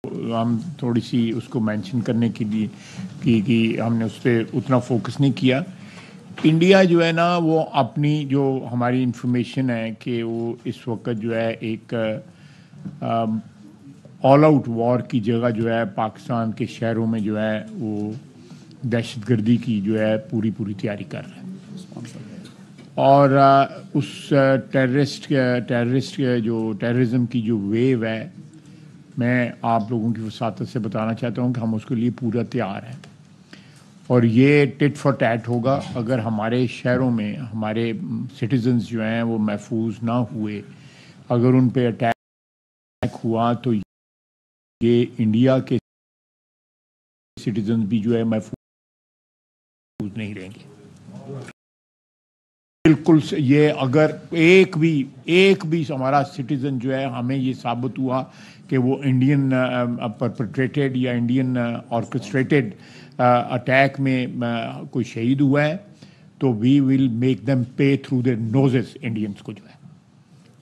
ہم تھوڑی سی اس کو مینشن کرنے کے لیے کہ ہم نے اس پہ اتنا فوکس نہیں کیا. انڈیا جو ہے نا وہ اپنی جو ہماری انفارمیشن ہے کہ وہ اس وقت جو ہے ایک آل آؤٹ وار کی جگہ جو ہے پاکستان کے شہروں میں جو ہے وہ دہشت گردی کی جو ہے پوری تیاری کر رہا ہے. اور اس ٹیررزم کی جو ویو ہے میں آپ لوگوں کی وساطت سے بتانا چاہتا ہوں کہ ہم اس کے لیے پورا تیار ہیں. اور یہ ٹٹ فار ٹیٹ ہوگا اگر ہمارے شہروں میں ہمارے سٹیزنز جو ہیں وہ محفوظ نہ ہوئے. اگر ان پہ اٹیک ہوا تو یہ انڈیا کے سٹیزنز بھی جو ہے محفوظ نہیں رہیں گے. بالکل یہ اگر ایک بھی ہمارا سٹیزن جو ہے ہمیں یہ ثابت ہوا کہ وہ انڈین پرپٹریٹڈ یا انڈین آرکسٹریٹڈ اٹیک میں کوئی شہید ہوا ہے تو we will make them pay through their noses. Indians کو جو ہے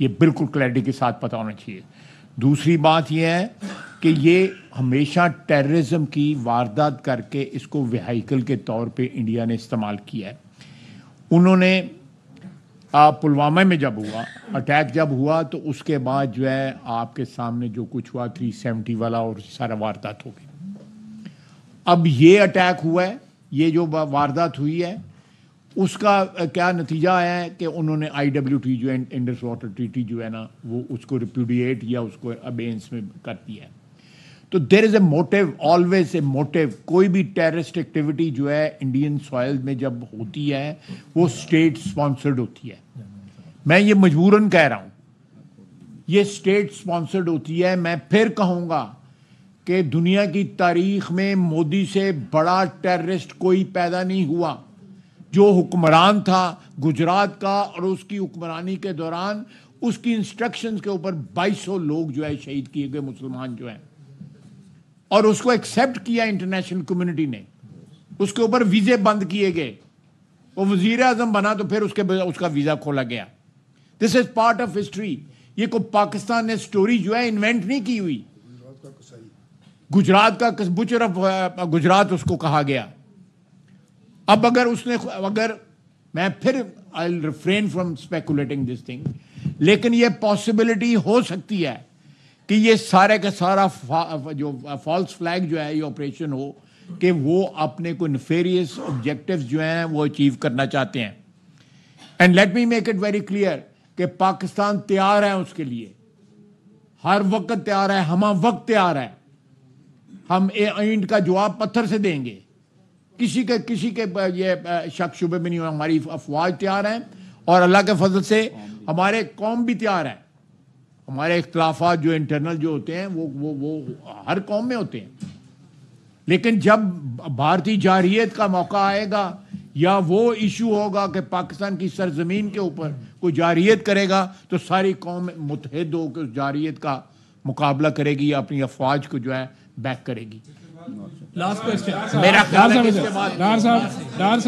یہ بالکل کلیئرٹی کے ساتھ پتہ ہونا چاہیے. دوسری بات یہ ہے کہ یہ ہمیشہ ٹیررزم کی واردات کر کے اس کو وہیکل کے طور پہ انڈیا نے استعمال کیا ہے. انہوں نے پلوامہ میں جب ہوا اٹیک جب ہوا تو اس کے بعد جو ہے آپ کے سامنے جو کچھ ہوا 370 والا اور سارا واردات ہو گئی. اب یہ اٹیک ہوا ہے, یہ جو واردات ہوئی ہے اس کا کیا نتیجہ آیا ہے کہ انہوں نے IWT جو ہے انڈس واٹر ٹریٹی جو ہے نا وہ اس کو ریپیوڈیٹ یا اس کو ابینس میں کر دیا ہے. تو دیر از اے موٹیو, آلویز اے موٹیو. کوئی بھی ٹیررسٹ ایکٹیویٹی جو ہے انڈین سوائل میں جب ہوتی ہے وہ اسٹیٹ اسپانسرڈ ہوتی ہے. میں یہ مجبوراً کہہ رہا ہوں یہ اسٹیٹ اسپانسرڈ ہوتی ہے. میں پھر کہوں گا کہ دنیا کی تاریخ میں مودی سے بڑا ٹیررسٹ کوئی پیدا نہیں ہوا. جو حکمران تھا گجرات کا اور اس کی حکمرانی کے دوران اس کی انسٹرکشنز کے اوپر 2200 لوگ جو ہے شہید کیے گئے مسلمان جو ہیں, اور اس کو ایکسیپٹ کیا انٹرنیشنل کمیونٹی نے. اس کے اوپر ویزے بند کیے گئے. وہ وزیر اعظم بنا تو پھر اس کا ویزا کھولا گیا. دس از پارٹ آف ہسٹری. یہ کو پاکستان نے سٹوری جو ہے انوینٹ نہیں کی ہوئی. گجرات کا بچر آف گجرات اس کو کہا گیا. اب اگر میں پھر I will refrain from speculating this thing, لیکن یہ پاسبلٹی ہو سکتی ہے کہ یہ سارے کا سارا جو فالس فلیگ جو ہے یہ آپریشن ہو کہ وہ اپنے کو نفیریس آبجیکٹیوز جو ہیں وہ اچیو کرنا چاہتے ہیں. And let me make it very clear کہ پاکستان تیار ہے اس کے لیے, ہر وقت تیار ہے, ہم وقت تیار ہے. ہم اینٹ کا جواب پتھر سے دیں گے. کسی کے یہ شک شبے میں نہیں ہو. ہماری افواج تیار ہیں اور اللہ کے فضل سے ہمارے قوم بھی تیار ہے. ہمارے اختلافات جو انٹرنل جو ہوتے ہیں وہ ہر قوم میں ہوتے ہیں, لیکن جب بھارتی جارحیت کا موقع آئے گا یا وہ ایشو ہوگا کہ پاکستان کی سرزمین کے اوپر کوئی جارحیت کرے گا تو ساری قوم متحد ہو کے اس جارحیت کا مقابلہ کرے گی یا اپنی افواج کو جو ہے بیک کرے گی. لاسٹ کوسچن میرا خیال ہے کہ اس کے بعد ڈار صاحب